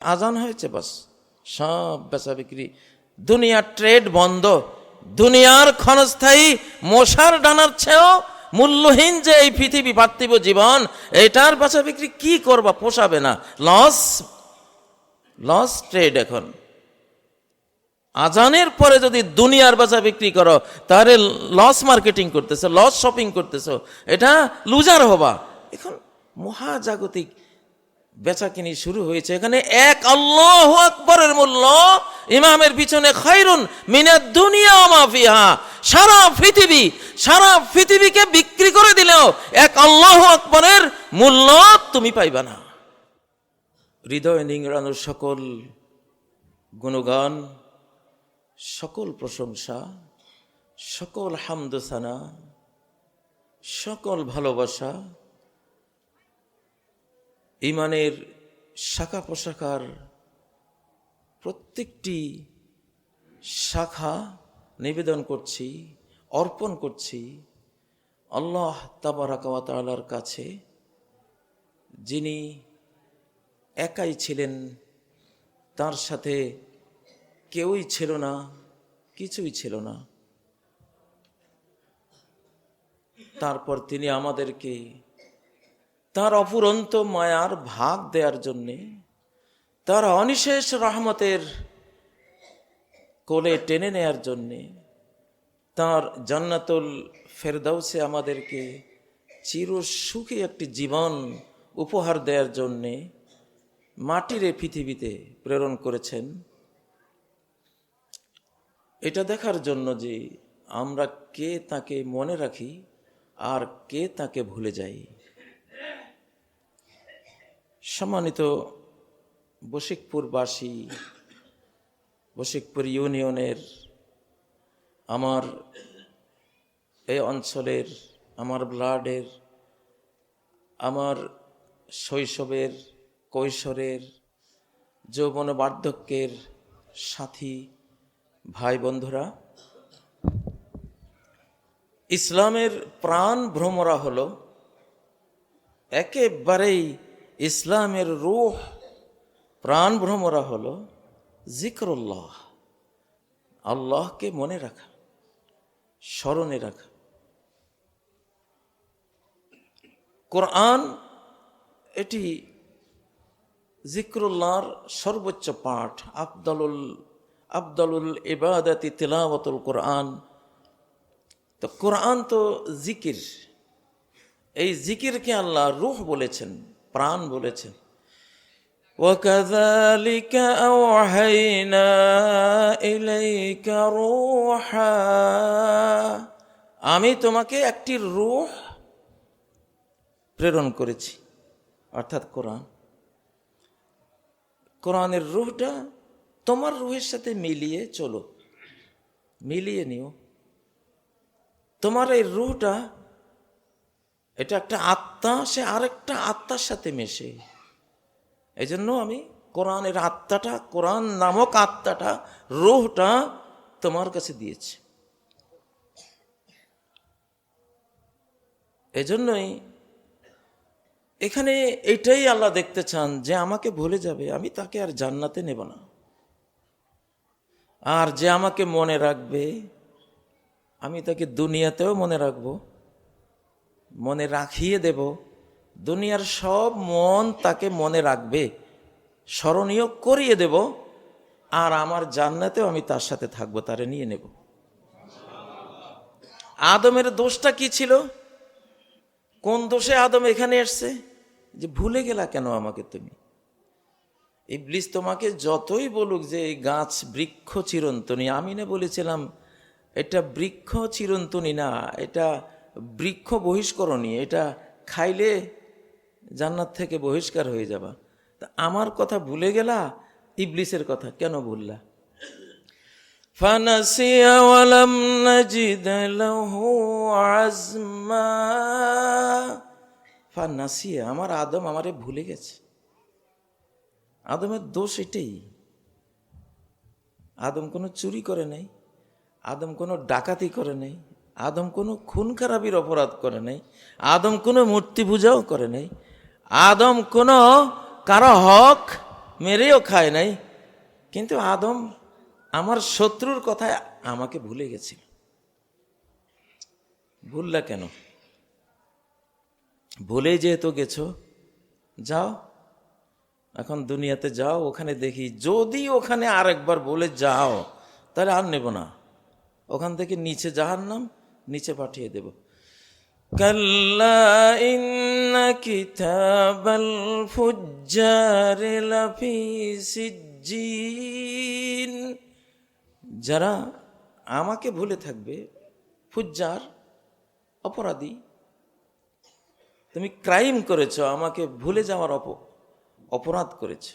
আজান হয়েছে, বাস সব বেচা বিক্রি, দুনিয়ার ট্রেড বন্ধ। দুনিয়ার ক্ষণস্থায়ী মশার ডানার চেয়েও মূল্যহীন যে এই পৃথিবী, পার্থিব জীবন, এটার বেচা বিক্রি কি করবা, পোষাবে না। Loss trade. এখন আজানের পরে যদি দুনিয়ার বেচা বিক্রি করো, তাহলে লস মার্কেটিং করতেছো, লস শপিং করতেছো, এটা লুজার হবা। এখন মহাজাগতিক বেচাকিনি শুরু হয়েছে। এখানে এক আল্লাহু আকবরের মূল্য ইমামের পিছনে খায়রুন মিনাদ দুনিয়া ওয়া মা ফিহা। সারা পৃথিবীকে বিক্রি করে দিলেও এক আল্লাহু আকবরের মূল্য তুমি পাইবা না। হৃদয় নিংড়ানোর সকল গুণগান, সকল প্রশংসা, সকল হামদসানা, সকল ভালোবাসা ইমানের শাখা প্রশাখার প্রত্যেকটি শাখা নিবেদন করছি, অর্পণ করছি আল্লাহ তাবারাকা ওয়া তাআলার কাছে, যিনি একাই ছিলেন, তার সাথে কেউই ছিল না, কিছুই ছিল না। তারপর তিনি আমাদেরকে তার অফুরন্ত মায়ার ভাগ দেওয়ার জন্যে, তার অনিশেষ রহমতের কোলে টেনে নেয়ার জন্যে, তার জান্নাতুল ফেরদাউসে আমাদেরকে চিরসুখী একটি জীবন উপহার দেওয়ার জন্যে মাটির এই পৃথিবীতে প্রেরণ করেছেন। এটা দেখার জন্য যে আমরা কে তাকে মনে রাখি আর কে তাকে ভুলে যাই। সম্মানিত বশিকপুরবাসী, বশিকপুর ইউনিয়নের, আমার এই অঞ্চলের, আমার ব্লাডের, আমার শৈশবের, কৈশোরের, যৌবন বার্ধক্যের সাথী ভাই বন্ধুরা, ইসলামের প্রাণ ভ্রমরা হলো একেবারেই, ইসলামের রূহ প্রাণ ভ্রমরা হলো জিক্রুল্লাহ, আল্লাহকে মনে রাখা, স্মরণে রাখা। কোরআন এটি জিক্রুল্লাহর সর্বোচ্চ পাঠ। আফদালুল ইবাদাতি তিলাওয়াতুল কোরআন। তো কোরআন তো জিকির, এই জিকিরকে আল্লাহ রূহ বলেছেন, প্রাণ বলেছেন। وَكَذَلِكَ أَوْحَيْنَا إِلَيْكَ رُوحًا, আমি তোমাকে একটি রূহ প্রেরণ করেছি, অর্থাৎ কোরআন। কোরআনের রূহটা তোমার রূহের সাথে মিলিয়ে চলো, মিলিয়ে নিও। তোমার এই রূহটা, এটা একটা আত্মা, সে আরেকটা আত্মার সাথে মেশে। এই জন্য আমি কোরআনের আত্মাটা, কোরআন নামক আত্মাটা, রূহটা তোমার কাছে দিয়েছি। এজন্যই এখানে এটাই আল্লাহ দেখতে চান যে আমাকে ভুলে যাবে, আমি তাকে আর জান্নাতে নেব না। আর যে আমাকে মনে রাখবে, আমি তাকে দুনিয়াতেও মনে রাখবো, মনে রাখিয়ে দেব। দুনিয়ার সব মন তাকে মনে রাখবে, স্মরণীয় করিয়ে দেব। আর আমার জান্নাতেও আমি তার সাথে থাকবো, তারে নিয়ে নেব। আদমের দোষটা কি ছিল? কোন দোষে আদম এখানে এসছে? যে ভুলে গেলা কেন আমাকে তুমি? ইবলিস তোমাকে যতই বলুক যে এই গাছ বৃক্ষ চিরন্তনী, আমি না বলেছিলাম এটা বৃক্ষ চিরন্তনী না, এটা বৃক্ষ বহিষ্করণী, এটা খাইলে জান্নাত থেকে বহিষ্কার হয়ে যাবা। তা আমার কথা ভুলে গেলা, ইবলিসের কথা কেন ভুললা? ফানাসিয়া ওয়ালাম নাজিদ লাহু আজমা। ফানাসিয়া, আমার আদম আমারে ভুলে গেছে। আদমের দোষ এটাই। আদম কোনো চুরি করে নাই, আদম কোনো ডাকাতি করে নাই, আদম কোনো খুন খারাপির অপরাধ করে নাই, আদম কোনো মূর্তি পূজাও করে নাই, আদম কোনো কারো হক মেরেও খায় নাই, কিন্তু আদম আমার শত্রুর কথায় আমাকে ভুলে গেছিল। ভুললা কেন? ভুলে যেহেতু গেছো, যাও এখন দুনিয়াতে যাও, ওখানে দেখি যদি ওখানে আরেকবার বলে যাও তাহলে আর নেব না, ওখান থেকে নিচে জাহান্নাম, নিচে পাঠিয়ে দেব। কাল্লা ইন্না কিতাবাল ফুজ্জারি লাফি সিজ্জিন। যারা আমাকে ভুলে থাকবে, ফুজ্জার অপরাধী, তুমি ক্রাইম করেছো, আমাকে ভুলে যাওয়ার অপরাধ করেছো,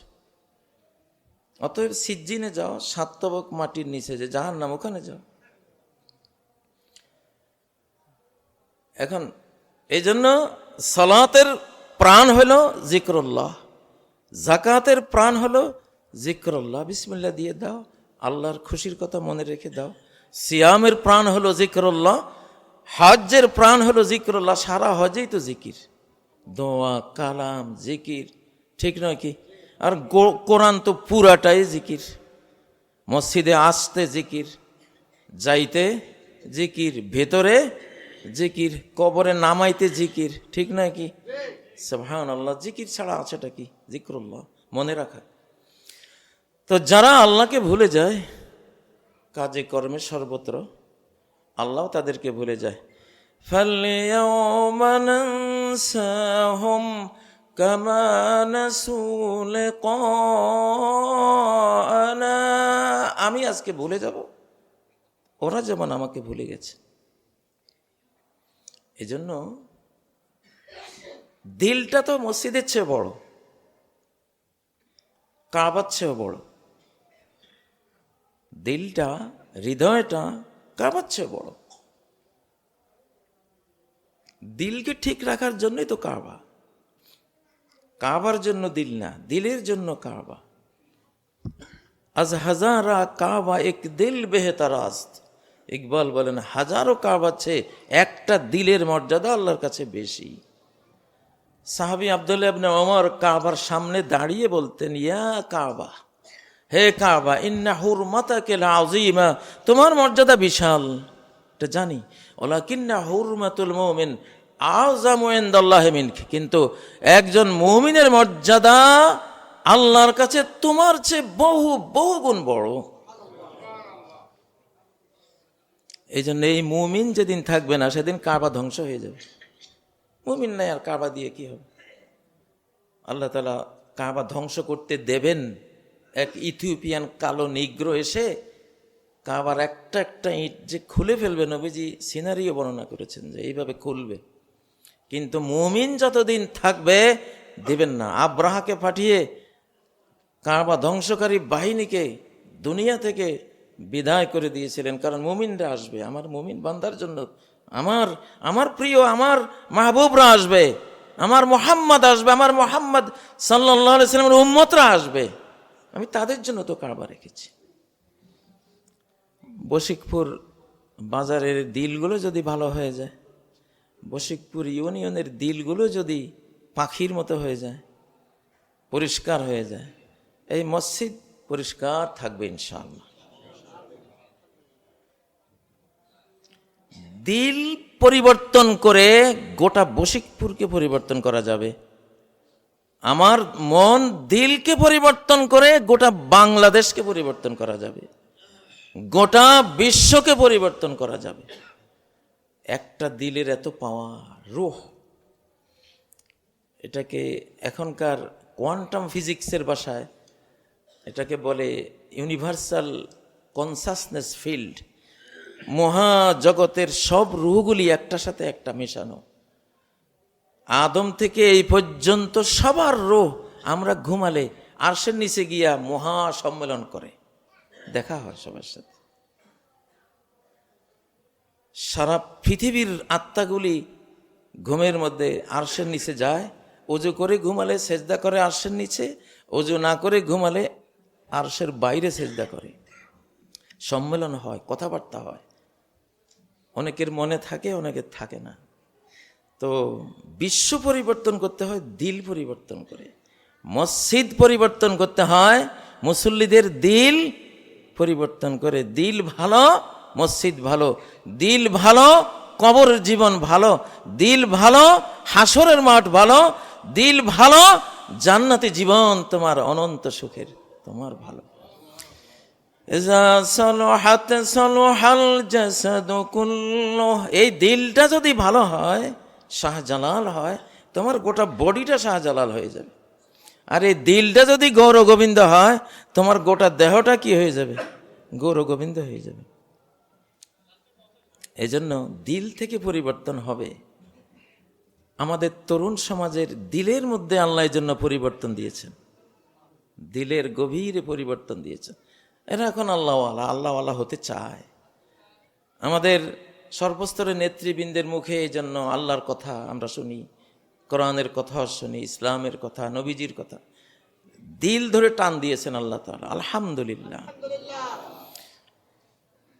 অতএব সিজ্জিনে যাও, সাতবক মাটির নিচে যে জাহান্নাম, ওখানে যাও। এখন এই জন্য সালাতের প্রাণ হলো জিক্রুল্লাহ, যাকাতের প্রাণ হলো জিক্রুল্লাহ, বিসমিল্লাহ দিয়ে দাও, আল্লাহর খুশির কথা মনে রেখে দাও। সিয়ামের প্রাণ হলো জিক্রুল্লাহ, হজ্জের প্রাণ হলো জিক্রুল্লাহ। সারা হজেই তো জিকির, দোয়া, কালাম, জিকির, ঠিক নয় কি? আর কোরআন তো পুরাটাই জিকির। মসজিদে আসতে জিকির, যাইতে জিকির, ভেতরে জিকির, কবরে নামাইতে জিকির, ঠিক নয় কি? সুবহানাল্লাহ। জিকির ছাড়া আছেটা কি? জিক্রুল্লাহ, মনে রাখা। তো যারা আল্লাহকে ভুলে যায় কাজে কর্মে সর্বত্র, আল্লাহ তাদেরকে ভুলে যায়। ফালইয়াউমা নানসাহুম কামা নাসু লিকানা। আমি আজকে ভুলে যাব ওরা যেমন আমাকে ভুলে গেছে। এজন্য দিলটা তো মসজিদের চেয়ে বড়, কাবার চেয়েও বড়। দিলটা, হৃদয়টা কাবার চেয়ে বড়। দিলকে ঠিক রাখার জন্যই তো কাবা। কাবার জন্য দিল না, দিলের জন্য কাবা। আজ হাজারা কাবা এক দিল বেহতারাস্ত। ইকবাল বলেন হাজারো কাবা চেয়ে একটা দিলের মর্যাদা আল্লাহর কাছে বেশি। সাহাবী আব্দুল্লাহ ইবনে ওমর কাবার সামনে দাঁড়িয়ে বলতেন, ইয়া কাবা, হে কাবা, ইন্না হুরমাতাকা লাযীমা, তোমার মর্যাদা বিশাল, এটা জানি। ওয়ালাকিন্না হুরমাতুল মুমিন আযযামু ইনদাল্লাহি মিনক, কিন্তু একজন মুমিনের মর্যাদা আল্লাহর কাছে তোমার চেয়ে বহু বহু গুণ বড়। এই জন্য এই মুমিন যেদিন থাকবে না সেদিন কাবা ধ্বংস হয়ে যাবে। মুমিন নাই আর কাবা দিয়ে কি হবে? আল্লাহ তাআলা কাবা ধ্বংস করতে দেবেন? এক ইথিওপিয়ান কালো নিগ্রো এসে কাবার একটা একটা ইট যে খুলে ফেলবে, নবীজি সিনারিও বর্ণনা করেছেন যে এইভাবে খুলবে। কিন্তু মুমিন যতদিন থাকবে দেবেন না। আব্রাহাকে পাঠিয়ে কাবা ধ্বংসকারী বাহিনীকে দুনিয়া থেকে বিদায় করে দিয়েছিলেন, কারণ মুমিনরা আসবে, আমার মুমিন বান্দার জন্য, আমার প্রিয়, আমার মাহবুবরা আসবে, আমার মুহাম্মদ আসবে, আমার মুহাম্মদ সাল্লাল্লাহু আলাইহি সাল্লামের উম্মতরা আসবে, আমি তাদের জন্য তো কাবা রেখেছি। বশিকপুর বাজারের দিলগুলো যদি ভালো হয়ে যায়, বশিকপুর ইউনিয়নের দিলগুলো যদি পাখির মতো হয়ে যায়, পরিষ্কার হয়ে যায়, এই মসজিদ পরিষ্কার থাকবে ইনশাআল্লাহ। দিল পরিবর্তন করে গোটা বশিকপুরকে পরিবর্তন করা যাবে। আমার মন দিলকে পরিবর্তন করে গোটা বাংলাদেশকে পরিবর্তন করা যাবে, গোটা বিশ্বকে পরিবর্তন করা যাবে। একটা দিলের এত পাওয়ার, রূহ, এটাকে এখনকার কোয়ান্টাম ফিজিক্সের ভাষায় এটাকে বলে ইউনিভার্সাল কনসাসনেস ফিল্ড। মহাজগতের সব রূহগুলি একটার সাথে একটা মেশানো। আদম থেকে এই পর্যন্ত সবার রূহ আমরা ঘুমালে আরশের নিচে গিয়া মহা সম্মেলন করে, দেখা হয় সবার সাথে। সারা পৃথিবীর আত্মাগুলি ঘুমের মধ্যে আরশের নিচে যায়। ওযু করে ঘুমালে সেজদা করে আরশের নিচে, ওযু না করে ঘুমালে আরশের বাইরে সেজদা করে। সম্মেলন হয়, কথাবার্তা হয়, অনেকের মনে থাকে, অনেকের থাকে না। তো বিশ্ব পরিবর্তন করতে হয় দিল পরিবর্তন করে। মসজিদ পরিবর্তন করতে হয়, মুসল্লিদের দিল পরিবর্তন করে। দিল ভালো, মসজিদ ভালো। দিল ভালো, কবরের জীবন ভালো। দিল ভালো, হাসরের মাঠ ভালো। দিল ভালো, জান্নাতি জীবন তোমার অনন্ত সুখের, তোমার ভালো। এই দিলটা যদি ভালো হয়, শাহজালাল হয়, তোমার গোটা বডিটা শাহজালাল হয়ে যাবে। আর এই দিলটা যদি গৌর গোবিন্দ হয়, তোমার গোটা দেহটা কি হয়ে যাবে? গৌর গোবিন্দ হয়ে যাবে। এই জন্য দিল থেকে পরিবর্তন হবে। আমাদের তরুণ সমাজের দিলের মধ্যে আল্লাহ এর জন্য পরিবর্তন দিয়েছেন, দিলের গভীরে পরিবর্তন দিয়েছেন। এরা এখন আল্লাহওয়ালা, আল্লাহওয়ালা হতে চায়। আমাদের সর্বস্তরের নেতৃবৃন্দের মুখে এই জন্য আল্লাহর কথা আমরা শুনি, কোরআনের কথা শুনি, ইসলামের কথা, নবীজির কথা। দিল ধরে টান দিয়েছেন আল্লাহ তাআলা, আলহামদুলিল্লাহ।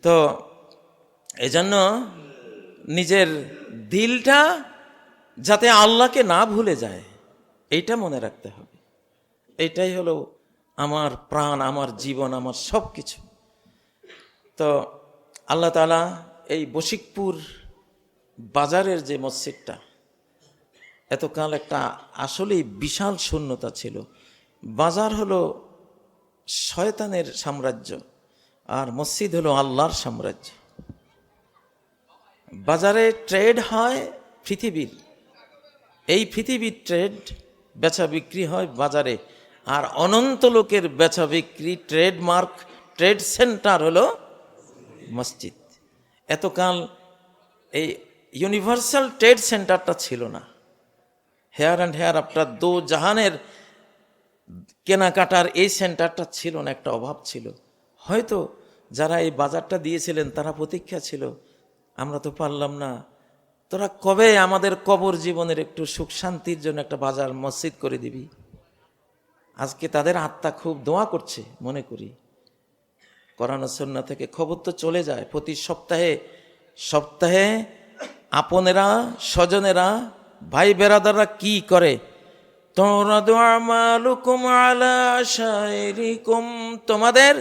তো এজন্য নিজের দিলটা যাতে আল্লাহকে না ভুলে যায়, এইটা মনে রাখতে হবে। এইটাই হলো আমার প্রাণ, আমার জীবন, আমার সব কিছু। তো আল্লাহ তাআলা এই বশিকপুর বাজারের যে মসজিদটা, এতকাল একটা আসলেই বিশাল শূন্যতা ছিল। বাজার হলো শয়তানের সাম্রাজ্য, আর মসজিদ হলো আল্লাহর সাম্রাজ্য। বাজারে ট্রেড হয় পৃথিবীর, এই পৃথিবীর ট্রেড, বেচা বিক্রি হয় বাজারে। আর অনন্ত লোকের বেচা বিক্রি, ট্রেডমার্ক, ট্রেড সেন্টার হলো মসজিদ। এতকাল এই ইউনিভার্সাল ট্রেড সেন্টারটা ছিল না। হেয়ার অ্যান্ড হেয়ার আফটার দো জাহানের কেনাকাটার এই সেন্টারটা ছিল না, একটা অভাব ছিল। হয়তো যারা এই বাজারটা দিয়েছিলেন তারা প্রতীক্ষা ছিল, আমরা তো পারলাম না, তোরা কবে আমাদের কবর জীবনের একটু সুখ শান্তির জন্য একটা বাজার মসজিদ করে দিবি। আজকে তাদের আত্মা খুব দোয়া করছে, মনে করি। কোরআন ও সুন্নাহ থেকে খবর তো চলে যায় প্রতি সপ্তাহে সপ্তাহে। আপনেরা, স্বজনেরা, ভাই বেরাদাররা কি করে, তোমাদের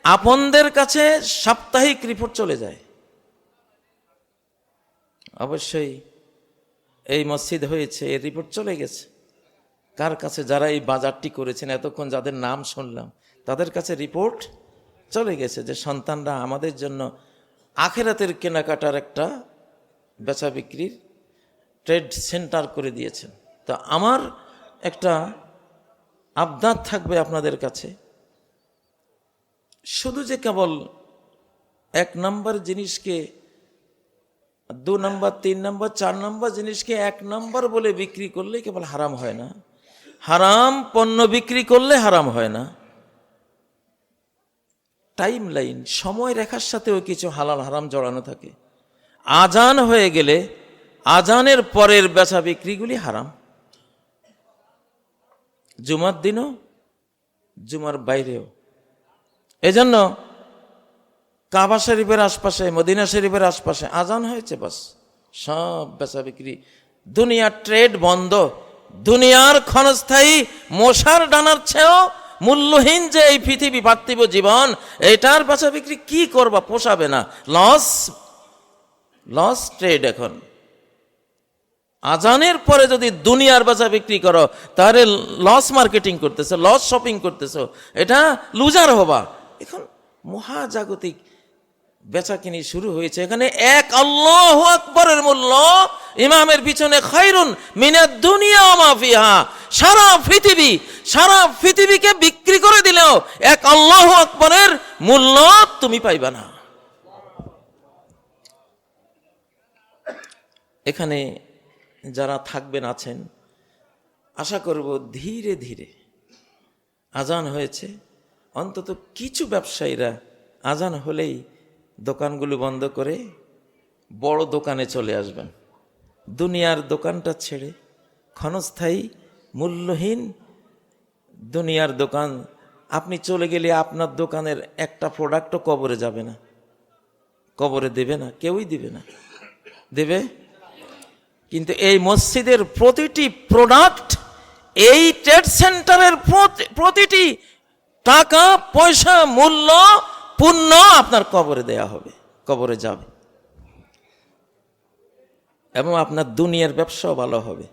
আপনদের কাছে সাপ্তাহিক রিপোর্ট চলে যায়। অবশ্যই এই মসজিদ হয়েছে, এর রিপোর্ট চলে গেছে কার কাছে? যারা এই বাজারটি করেছেন, এতক্ষণ যাদের নাম শুনলাম, তাদের কাছে রিপোর্ট চলে গেছে যে সন্তানরা আমাদের জন্য আখিরাতের কেনাকাটার একটা বেচা বিক্রির ট্রেড সেন্টার করে দিয়েছেন। তো আমার একটা আবদার থাকবে আপনাদের কাছে, শুধু যে কেবল এক নম্বর জিনিসকে, 2 নম্বর, 3 নম্বর, 4 নম্বর জিনিসকে 1 নম্বর বলে বিক্রি করলে কেবল হারাম হয় না। হারাম পণ্য বিক্রি করলে হারাম হয় না। টাইম লাইন, সময় রেখার সাথেও কিছু হালাল হারাম জড়ানো থাকে। আজান হয়ে গেলে আজানের পরের বেচা বিক্রিগুলি হারাম। জুমার দিনও, জুমার বাইরেও। এজন্য কাবা শরীফের আশপাশে, মদিনা শরীফের আশপাশে আজান হয়েছে, বাস সব বেচা বিক্রি, দুনিয়ার ট্রেড বন্ধ। দুনিয়ার ক্ষণস্থায়ী মশার ডানার চেয়েও মূল্যহীন যে এই পৃথিবী, পার্থিব জীবন, এটার বেচা বিক্রি কি করবা? পোষাবে না, লস, লস ট্রেড। এখন আজানের পরে যদি দুনিয়ার বেচা বিক্রি করো, তাহলে লস মার্কেটিং করতেছো, লস শপিং করতেছো, এটা লুজার হবা। এখন মহাজাগতিক বেচাকিনি শুরু হয়েছে। এখানে এক আল্লাহু আকবরের মূল্য ইমামের পিছনে খায়রুন মিনাদ দুনিয়া ওয়া মা ফিহা। সারা পৃথিবীকে বিক্রি করে দিলেও এক আল্লাহু আকবরের মূল্য তুমি পাইবা না। এখানে যারা থাকবেন আছেন, আশা করব ধীরে ধীরে, আজান হয়েছে, অন্তত কিছু ব্যবসায়ীরা আজান হলেই দোকানগুলো বন্ধ করে বড় দোকানে চলে আসবেন। দুনিয়ার দোকানটা ছেড়ে ক্ষণস্থায়ী মূল্যহীন দুনিয়ার দোকান, আপনি চলে গেলে আপনার দোকানের একটা প্রোডাক্টও কবরে যাবে না, কবরে দেবে না, কেউই দিবে না। দেবে? কিন্তু এই মসজিদের প্রতিটি প্রোডাক্ট এই ট্রেড সেন্টারের প্রতিটি টাকা পয়সা মূল্য পুণ্য আপনার কবরে দেয়া হবে, কবরে যাবে, এবং আপনার দুনিয়ার ব্যবসাও ভালো হবে।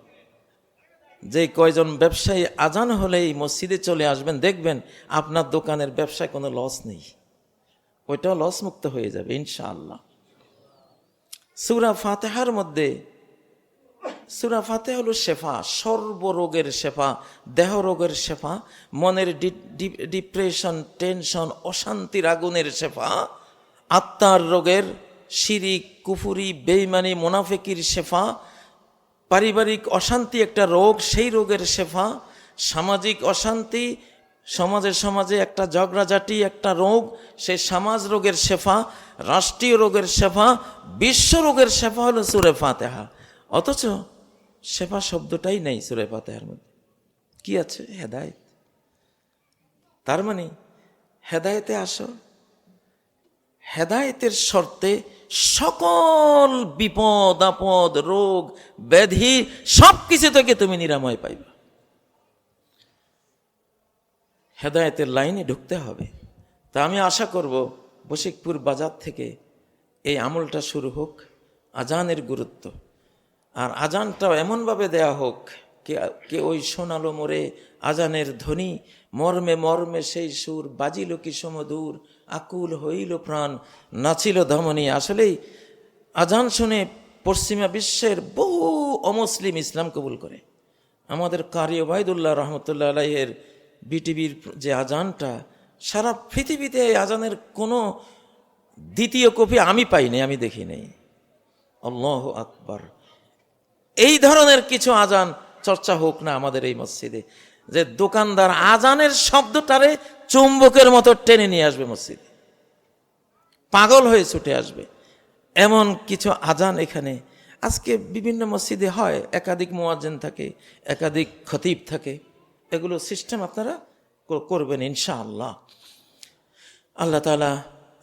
যে কয়জন ব্যবসায়ী আজান হলেই মসজিদে চলে আসবেন, দেখবেন আপনার দোকানের ব্যবসায় কোনো লস নেই, ওইটাও লস মুক্ত হয়ে যাবে ইনশাআল্লাহ। সূরা ফাতিহার মধ্যে, সূরা ফাতিহা হলো শেফা, সর্বরোগের শেফা, দেহ রোগের শেফা, মনের ডিপ্রেশন, টেনশন, অশান্তির আগুনের শেফা, আত্মার রোগের, শিরিক, কুফুরি, বেঈমানি, মুনাফিকির শেফা, পারিবারিক অশান্তি একটা রোগ, সেই রোগের শেফা, সামাজিক অশান্তি, সমাজে একটা ঝগড়াঝাটি একটা রোগ, সেই সমাজ রোগের শেফা, রাষ্ট্রীয় রোগের শেফা, বিশ্ব রোগের শেফা হলো সূরা ফাতিহা। অথচ শেফা শব্দটাই নেই সূরা ফাতিহার মধ্যে। কি আছে? হেদায়েত। তার মানে হেদায়েতে আসো, হেদায়েতের শর্তে সকল বিপদ আপদ, রোগ ব্যাধি সব কিছু থেকে তুমি নিরাময় পাইবে। হেদায়েতের লাইনে ঢুকতে হবে। তা আমি আশা করব বশিকপুর বাজার থেকে এই আমলটা শুরু হোক, আজানের গুরুত্ব, আর আজানটাও এমনভাবে দেয়া হোক কে ওই সোনালো মোরে আজানের ধ্বনি, মর্মে মর্মে সেই সুর, বাজিল কি সমদূর, আকুল হইল প্রাণ, নাচিল ধমনী। আসলেই আজান শুনে পশ্চিমা বিশ্বের বহু অমুসলিম ইসলাম কবুল করে। আমাদের কারি ওবায়দুল্লাহ রহমতুল্লাহ আলাইহের বিটিভির যে আজানটা, সারা পৃথিবীতে আজানের কোনো দ্বিতীয় কপি আমি পাইনি, আমি দেখি নাই। আল্লাহু আকবার। এই ধরনের কিছু আজান চর্চা হোক না আমাদের এই মসজিদে, যে দোকানদার আজানের শব্দটারে চুম্বকের মতো টেনে নিয়ে আসবে মসজিদে, পাগল হয়ে ছুটে আসবে। এমন কিছু আজান এখানে আজকে বিভিন্ন মসজিদে হয়, একাধিক মুয়াজ্জিন থাকে, একাধিক খতিব থাকে, এগুলো সিস্টেম আপনারা করবেন ইনশাআল্লাহ। আল্লাহ তাআলা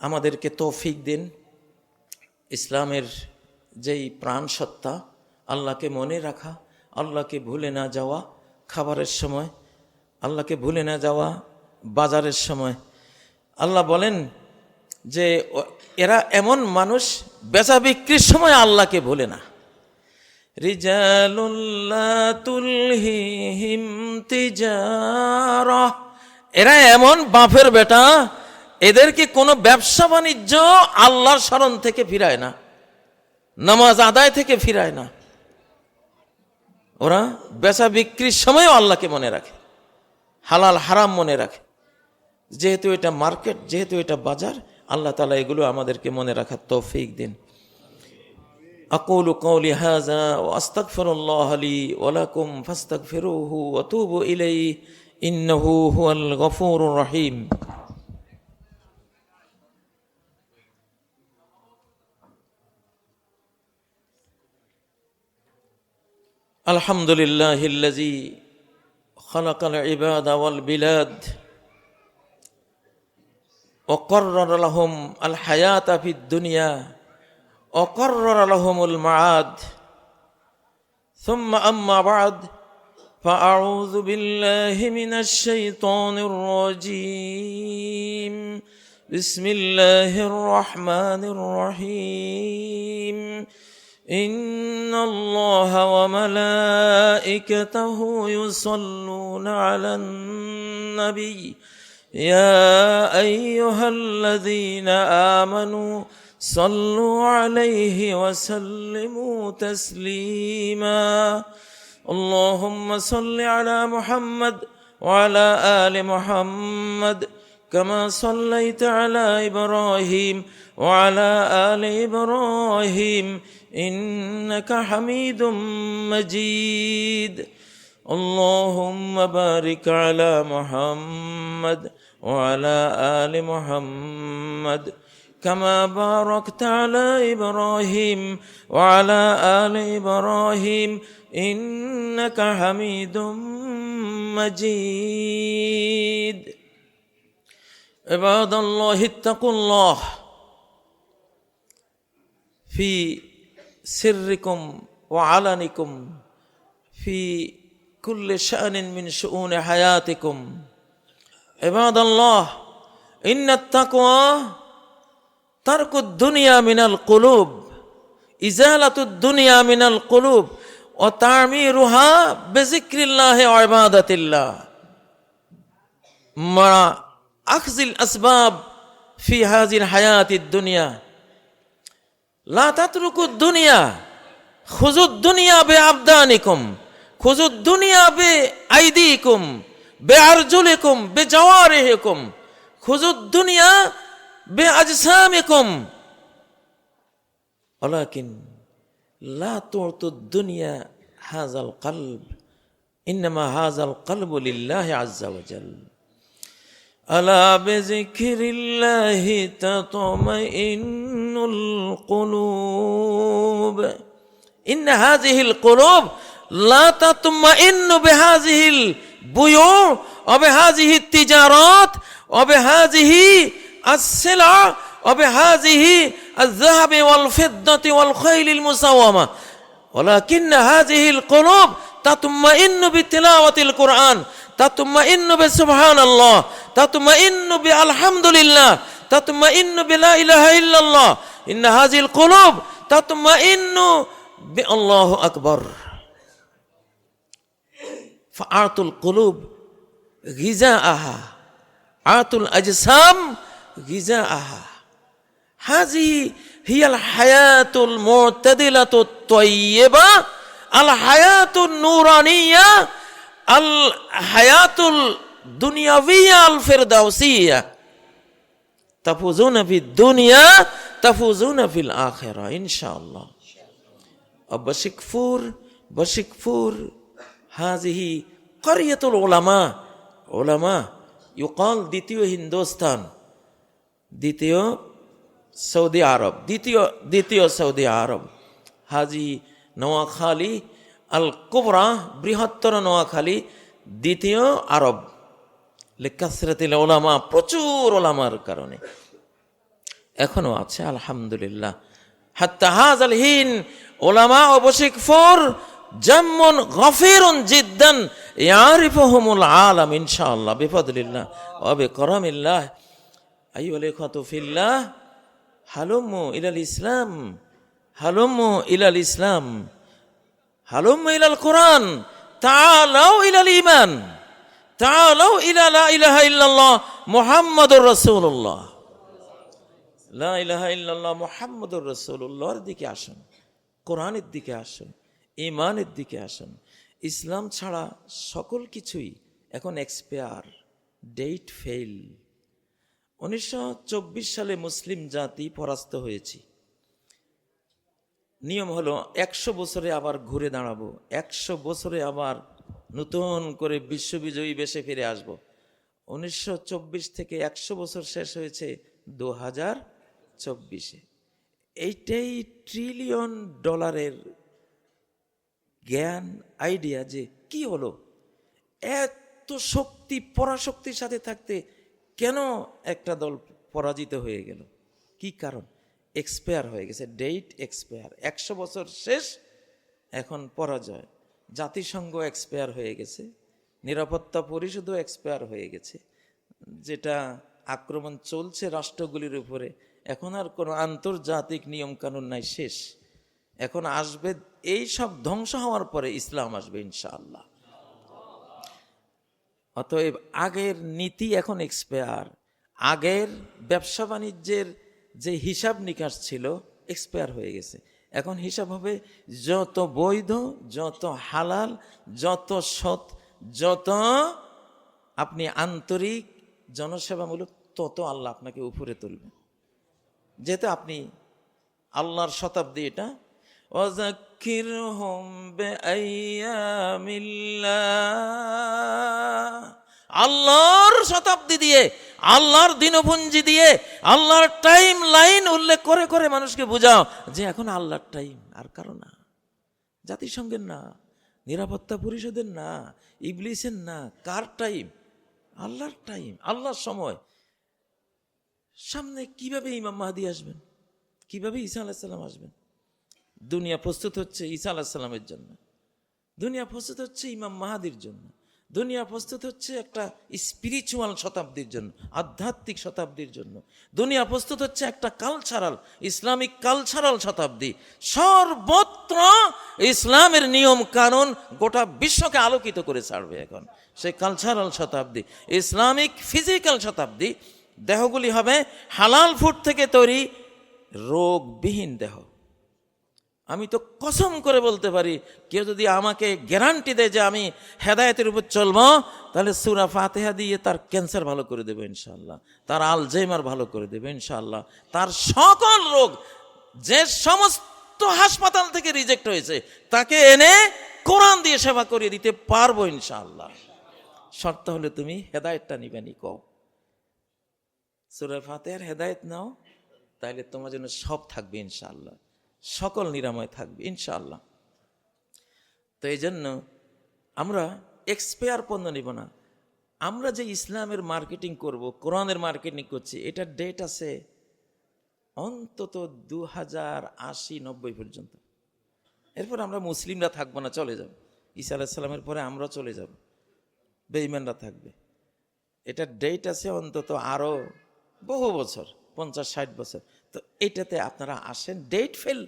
আমাদেরকে তৌফিক দিন। ইসলামের যেই প্রাণ সত্তা, আল্লাহকে মনে রাখা, আল্লাহকে ভুলে না যাওয়া, খাবারের সময় আল্লাহকে ভুলে না যাওয়া, বাজারের সময়। আল্লাহ বলেন যে এরা এমন মানুষ বেচা বিক্রির সময় আল্লাহকে ভুলে না। রিজালুল্লা তুলহিহিম তিজারাহ, এরা এমন বাপের বেটা, এদেরকে কোনো ব্যবসা বাণিজ্য আল্লাহর স্মরণ থেকে ফিরায় না, নামাজ আদায় থেকে ফিরায় না। ওরা বেচা বিক্রির সময়ও আল্লাহকে মনে রাখে, হালাল হারাম মনে রাখে। যেহেতু এটা মার্কেট, যেহেতু এটা বাজার, আল্লাহ তাআলা এগুলো আমাদেরকে মনে রাখার তৌফিক দিন। আকুলু কওলি হাযা ওয়া আস্তাগফিরুল্লাহ লি ওয়া লাকুম ফাস্তাগফিরুহু ওয়া তুবু ইলাইহি ইন্নাহু হুয়াল গফুরুর রহিম। আলহামদুলিল্লাহিল্লাযী খালাকাল ইবাদা ওয়াল বিলাদ ওয়া কাররারা লাহুম আল হায়াতা ফিদ দুনিয়া ওয়া কাররারা লাহুমুল মাআদ। সুম্মা আম্মা বা'দ, ফাআউযু বিল্লাহি মিনাশ শাইতানির রাজীম। বিসমিল্লাহির রহমানির রহিম। إن الله وملائكته يصلون على النبي يا أيها الذين آمنوا صلوا عليه وسلموا تسليما اللهم صل على محمد وعلى آل محمد كما صليت على إبراهيم وعلى آل إبراهيم إنك حميد مجيد اللهم بارك على محمد وعلى آل محمد كما باركت على إبراهيم وعلى آل إبراهيم إنك حميد مجيد عباد الله اتقوا الله في سركم وعلنكم في কুল্লি শানিন মিন শুউনি হায়াতিকুম। ইবাদাল্লাহ, ইন্নাত তাকওয়া তারকুদ দুনিয়া মিনাল কুলুব, ইজালাতুদ দুনিয়া মিনাল কুলুব ওয়া তা'মিরুহা বিযিকরিল্লাহি ওয়া ইবাদাতিল্লাহ মা আখযিল আসবাব ফি হাযিল হায়াতিদ দুনিয়া। লা তাতরুকুদ দুনিয়া, খুযুদ দুনিয়া বিআবদানিকুম, খুযুদ দুনিয়া বিআইদিকুম, বিআরজুলিকুম, বিজাওয়ারিহিকুম, খুযুদ দুনিয়া বিআজসামিকুম, ওয়ালাকিন লা তু'তুদ দুনিয়া হাযাল কলব, ইন্নামা হাযাল কলবু লিল্লাহি আযজা ওয়া জাল। আলা বিযিকরিল্লাহি তাতমাইন্নুল কুলুব, ইন্না হাযিহিল কুলুব লা তাতমাইন্নু বিহাযিহিল বুয়ু ওয়া বিহাযিহিত তিজারাত ওয়া বিহাযিহি আস-সিলা ওয়া বিহাযিহি আয-যাহাবি ওয়াল ফিদ্দাতি ওয়াল খাইলিল মুসাওয়ামা, ওয়ালাকিন্না হাযিহিল কুলুব তাতমাইন্নু বিতিলাওয়াতিল কুরআন, তাতমাইন্নু বিসুবহানাল্লাহ, তাতমাইন্নু বিআলহামদুলিল্লাহ, তাতমাইন্নু বিলা ইলাহা ইল্লাল্লাহ, ইন্না হাযিহিল কুলুব তাতমাইন্নু বিআল্লাহু আকবার। ফাআতুল কুলুব গিজাআহা, আতুল আজসাম গিজাআহা, হাযিহি হিয়াল হায়াতুল মু'তাদিলাতুত তাইয়্যিবা, আল হায়াতুন নূরানিয়া, আল হায়াতুল দুনিয়াবিয়া আল ফিরদাউসিয়া। তাফুজুনা ফিদ দুনিয়া তাফুজুনা ফিল আখিরা ইনশাআল্লাহ। বশিকফুর, বশিকফুর হাযিহি ক্বরিয়াতুল উলামা, উলামা ইউকাল দ্বিতীয় হিন্দুস্তান, দ্বিতীয় সৌদি আরব, দ্বিতীয় সৌদি আরব। হাজি নোয়াখালী আল কুবরা, বৃহত্তর নোয়াখালী, দ্বিতীয় আরব। লিকাসরাতিল উলামা, প্রচুর ওলামার কারণে এখনো আছে আলহামদুলিল্লাহ। হাত্তা হাযাল হিন উলামা ও বশিকফুর জাম্মুন গফিরুন জিদ্দান ইয়ারিফুহুমুল আলাম ইনশাআল্লাহ বিফadlillah ওয়া বিকারামিল্লাহ। আইয়ুহাল ইখওয়াতু ফিল্লাহ, হালুম্মু ইলাল ইসলাম, হালুম্মু ইলাল ইসলাম, হালুম্মু ইলাল কুরআন, তাআলাউ ইলাল ঈমান, তাআলাউ ইলা লা ইলাহা ইল্লাল্লাহ মুহাম্মাদুর রাসূলুল্লাহ। লা ইলাহা ইল্লাল্লাহ মুহাম্মাদুর রাসূলুল্লাহর দিকে আসুন, কোরআনের দিকে আসুন, ঈমানের দিকে আসুন। ইসলাম ছাড়া সকল কিছুই এখন এক্সপায়ার, ডেট ফেল। 1924 সালে মুসলিম জাতি পরাস্ত হয়েছি। নিয়ম হলো 100 বছরে আবার ঘুরে দাঁড়াবো, 100 বছরে আবার নতুন করে বিশ্ববিজয়ী বেশে ফিরে আসব। 1924 থেকে 100 বছর শেষ হয়েছে 2024-এ। এইটাই ট্রিলিয়ন ডলারের জ্ঞান, আইডিয়া যে কি হলো, এত শক্তি পরাশক্তির সাথে থাকতে কেন একটা দল পরাজিত হয়ে গেল? কি কারণ? এক্সপায়ার হয়ে গেছে, ডেট এক্সপায়ার। 100 বছর শেষ, এখন পরাজয়। জাতিসংঘ এক্সপায়ার হয়ে গেছে, নিরাপত্তা পরিষদও এক্সপায়ার হয়ে গেছে। যেটা আক্রমণ চলছে রাষ্ট্রগুলির উপরে, এখন আর কোনো আন্তর্জাতিক নিয়ম কানুন নাই, শেষ। এখন আসবে এই সব ধ্বংস হওয়ার পরে ইসলাম আসবে ইনশাআল্লাহ। অতএব আগের নীতি এখন এক্সপায়ার। আগের ব্যবসা বাণিজ্যের যে হিসাব নিকাশ ছিল এক্সপায়ার হয়ে গেছে। এখন হিসাব হবে যত বৈধ, যত হালাল, যত সৎ, যত আপনি আন্তরিক জনসেবামূলক, তত আল্লাহ আপনাকে উপরে তুলবেন। যেহেতু আপনি আল্লাহর শতাব্দী এটা, ওয়াযাক্কিরহুম বিআইয়ামিল্লাহ, আল্লাহর শতাব্দী দিয়ে, আল্লাহর দিনপঞ্জি দিয়ে, আল্লাহর টাইম লাইন উল্লেখ করে করে মানুষকে বোঝাও যে এখন আল্লাহর টাইম, আর কারো না, জাতিসংঘের না, নিরাপত্তা পরিষদের না, ইবলিসের না। কার টাইম? আল্লাহর টাইম, আল্লাহর সময়। সামনে কিভাবে ইমাম মাহদী আসবেন, কিভাবে ঈসা আলাইহিস সালাম আসবেন? দুনিয়া প্রস্তুত হচ্ছে ঈসা আলাইহিস সালামের জন্য। দুনিয়া প্রস্তুত হচ্ছে ইমাম মাহাদির জন্য, দুনিয়া প্রস্তুত হচ্ছে একটা স্পিরিচুয়াল শতাব্দীর জন্য, আধ্যাত্মিক শতাব্দীর জন্য। দুনিয়া প্রস্তুত হচ্ছে একটা কালচারাল, ইসলামিক কালচারাল শতাব্দী। সর্বত্র ইসলামের নিয়ম কানুন গোটা বিশ্বকে আলোকিত করে ছাড়বে এখন সেই কালচারাল শতাব্দী, ইসলামিক ফিজিক্যাল শতাব্দী। দেহগুলি হবে হালাল ফুড থেকে তৈরি, রোগবিহীন দেহ। আমি তো কসম করে বলতে পারি, কেউ যদি আমাকে গ্যারান্টি দেয় যে আমি হেদায়েতের উপর চলবো, তাহলে সূরা ফাতিহা দিয়ে তার ক্যান্সার ভালো করে দেবো ইনশাআল্লাহ, তার আলজাইমার ভালো করে দেবো ইনশাআল্লাহ, তার সকল রোগ যে সমস্ত হাসপাতাল থেকে রিজেক্ট হয়েছে তাকে এনে কোরআন দিয়ে সেবা করিয়ে দিতে পারবো ইনশাআল্লাহ। শর্ত হলে তুমি হেদায়েতটা নিবেনি। কও সূরা ফাতিহার হেদায়েত নাও, তাইলে তোমার জন্য সব থাকবে ইনশাআল্লাহ, সকল নিরাময় থাকবে ইনশাআল্লাহ। তো এই জন্য আমরা এক্সপায়ার পণ্য নিব না। আমরা যে ইসলামের মার্কেটিং করব, কোরআনের মার্কেটিং করছি, এটার ডেট আছে অন্তত 2080-90 পর্যন্ত। এরপর আমরা মুসলিমরা থাকবো না, চলে যাব। ঈসা আলাইহিস সালামের পরে আমরা চলে যাব, বেঈমানরা থাকবে। এটার ডেট আছে অন্তত আরো বহু বছর, 50-60 বছর। তো এটাতে আপনারা আসেন, ডেট ফেল।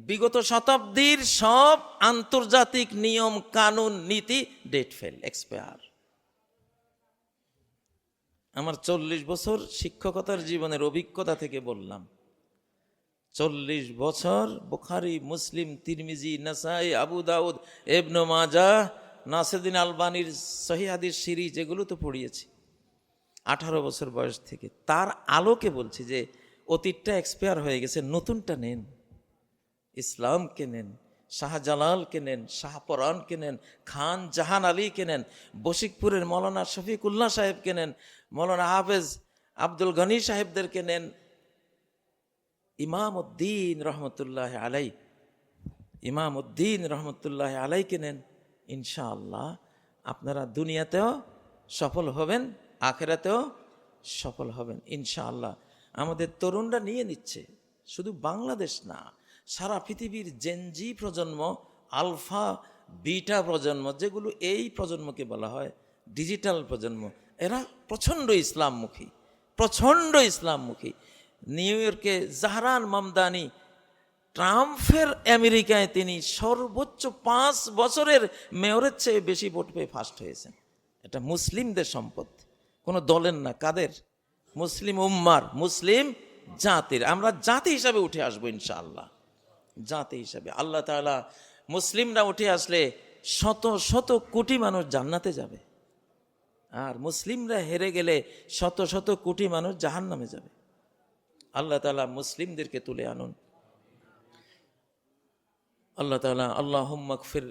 বিগত শতাব্দীর সব আন্তর্জাতিক নিয়ম কানুন নীতি ডেট ফেল, এক্সপায়ার। আমার 40 বছর শিক্ষকতার জীবনের অভিজ্ঞতা থেকে বললাম, 40 বছর বুখারী, মুসলিম, তিরমিজি, নাসাই, আবু দাউদ, ইবনে মাজাহ, নাসিরউদ্দিন আলবানীর সহিহ হাদিস সিরিজ, এগুলো তো পড়িয়েছি 18 বছর বয়স থেকে। তার আলোকে বলছি যে অতীতটা এক্সপায়ার হয়ে গেছে, নতুনটা নেন, ইসলামকে নেন, শাহজালালকে নেন, শাহপরানকে নেন, খান জাহান আলীকে নেন, বশিকপুরের মৌলানা শফিকুল্লাহ সাহেবকে নেন, মৌলানা হাফেজ আব্দুল গনি সাহেবদেরকে নেন, ইমাম উদ্দিন রহমতুল্লাহ আলাই, ইমাম উদ্দিন রহমতুল্লাহ আলাইকে নেন। ইনশাআল্লাহ আপনারা দুনিয়াতেও সফল হবেন, আখিরাতেও সফল হবেন ইনশাআল্লাহ। আমাদের তরুণরা নিয়ে নিচ্ছে, শুধু বাংলাদেশ না, সারা পৃথিবীর জেনজি প্রজন্ম, আলফা বিটা প্রজন্ম, যেগুলো এই প্রজন্মকে বলা হয় ডিজিটাল প্রজন্ম, এরা প্রচণ্ড ইসলামমুখী, প্রচণ্ড ইসলামমুখী। নিউ ইয়র্কে জাহরান মামদানি, ট্রাম্পের আমেরিকায় তিনি সর্বোচ্চ 5 বছরের মেয়রের চেয়ে বেশি ভোট পেয়ে ফার্স্ট হয়েছেন। এটা মুসলিমদের সম্পদ, কোনো দলের না। কাদের? মুসলিম উম্মার, মুসলিম জাতির। আমরা জাতি হিসাবে উঠে আসবো ইনশাআল্লাহ, জাতি হিসাবে। আল্লাহ তাআলা মুসলিমরা উঠে আসলে শত শত কোটি মানুষ জান্নাতে যাবে, আর মুসলিমরা হেরে গেলে শত শত কোটি মানুষ জাহান্নামে যাবে। আল্লাহ তাআলা মুসলিমদেরকে তুলে আনুন। আল্লাহ তাআলা আল্লাহুম্মা গফির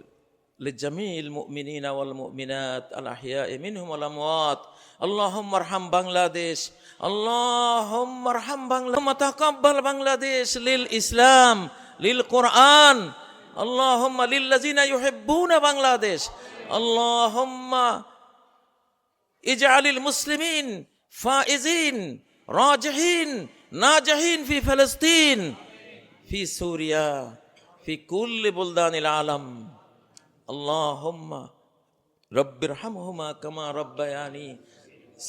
লিজামিল মুমিনিনা ওয়াল মুমিনাত আল আহইয়াই মিনহুম ওয়াল আমওয়াত। আল্লাহুম্মা আরহাম বাংলাদেশ, আল্লাহুম্মা আরহাম বাংলাদেশ, তাকাব্বাল বাংলাদেশ লিল ইসলাম লিল কোরআন, আল্লাহুম্মা লিল্লাযিনা ইউহিব্বুনা বাংলাদেশ, আল্লাহুম্মা ইজআলিল মুসলিমিন ফাইজিন রাজিহিন নাজিহিন ফি ফিলিস্তিন ফি সুরিয়া ফি কুল্লি বুলদানিল আলাম। আল্লাহুম্মা রব্বিরহামহুমা কামা রব্বায়ানি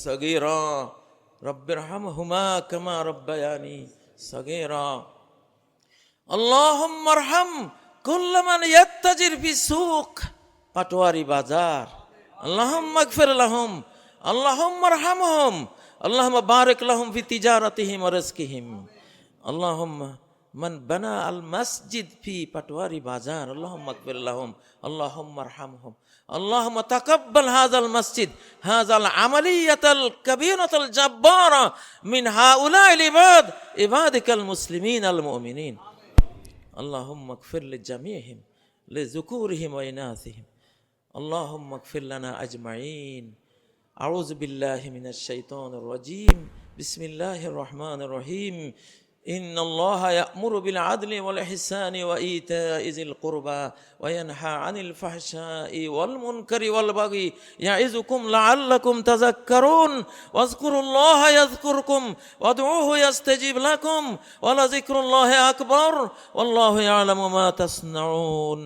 সগীরা, রব্বিরহামহুমা কামা রব্বায়ানি সগীরা। আল্লাহুম্মা আরহাম কুল্লা মান ইয়াত্তাজির ফি সুক, পাটোয়ারি বাজার, আল্লাহুম্মা গফির লাহুম, আল্লাহুম্মা আরহামহুম, আল্লাহুম্মা বারিক লাহুম ফি তিজারাতিহিম ওয়া রিজকিহিম। আল্লাহুম্মা মান বানা আল মসজিদ ফি পাটোয়ারি বাজার, আল্লাহুম্মা গফির লাহুম, আল্লাহুম্মা আরহামহুম, আল্লাহুম্মা তাকাব্বাল হাযাল মসজিদ হাযাল আমালিয়াতাল কাবীরাতাল জাব্বারা মিন হাউলাইল ইবাদ ইবাদিকাল মুসলিমিন আল মুমিনিন। আল্লাহুম্মা গফির লিজামিহিম লিযুকুরিহিম ওয়া ইনাসিহিম। আল্লাহুম্মা গফির লানা আজমাইন। আউযু বিল্লাহি মিনাশ শাইতানির রাজীম। বিসমিল্লাহির রহমানির রহিম। ইন্নাল্লাহা ইয়া'মুরু বিল আদলি ওয়াল ইহসানি ওয়া ইতা'i যিল কুরবা ওয়া ইয়ানহা আনিল ফাহশাই ওয়াল মুনকারি ওয়াল বাগি ইয়া'iযুকুম লা'আল্লাকুম তাযাক্কারুন। ওয়াজকুরুল্লাহা ইয়াযকুরকুম ওয়াদউহু ইয়াস্তাজিব লাকুম ওয়া লাযিকরুল্লাহি আকবার ওয়াল্লাহু ইয়া'লামু মা তাসনাউন।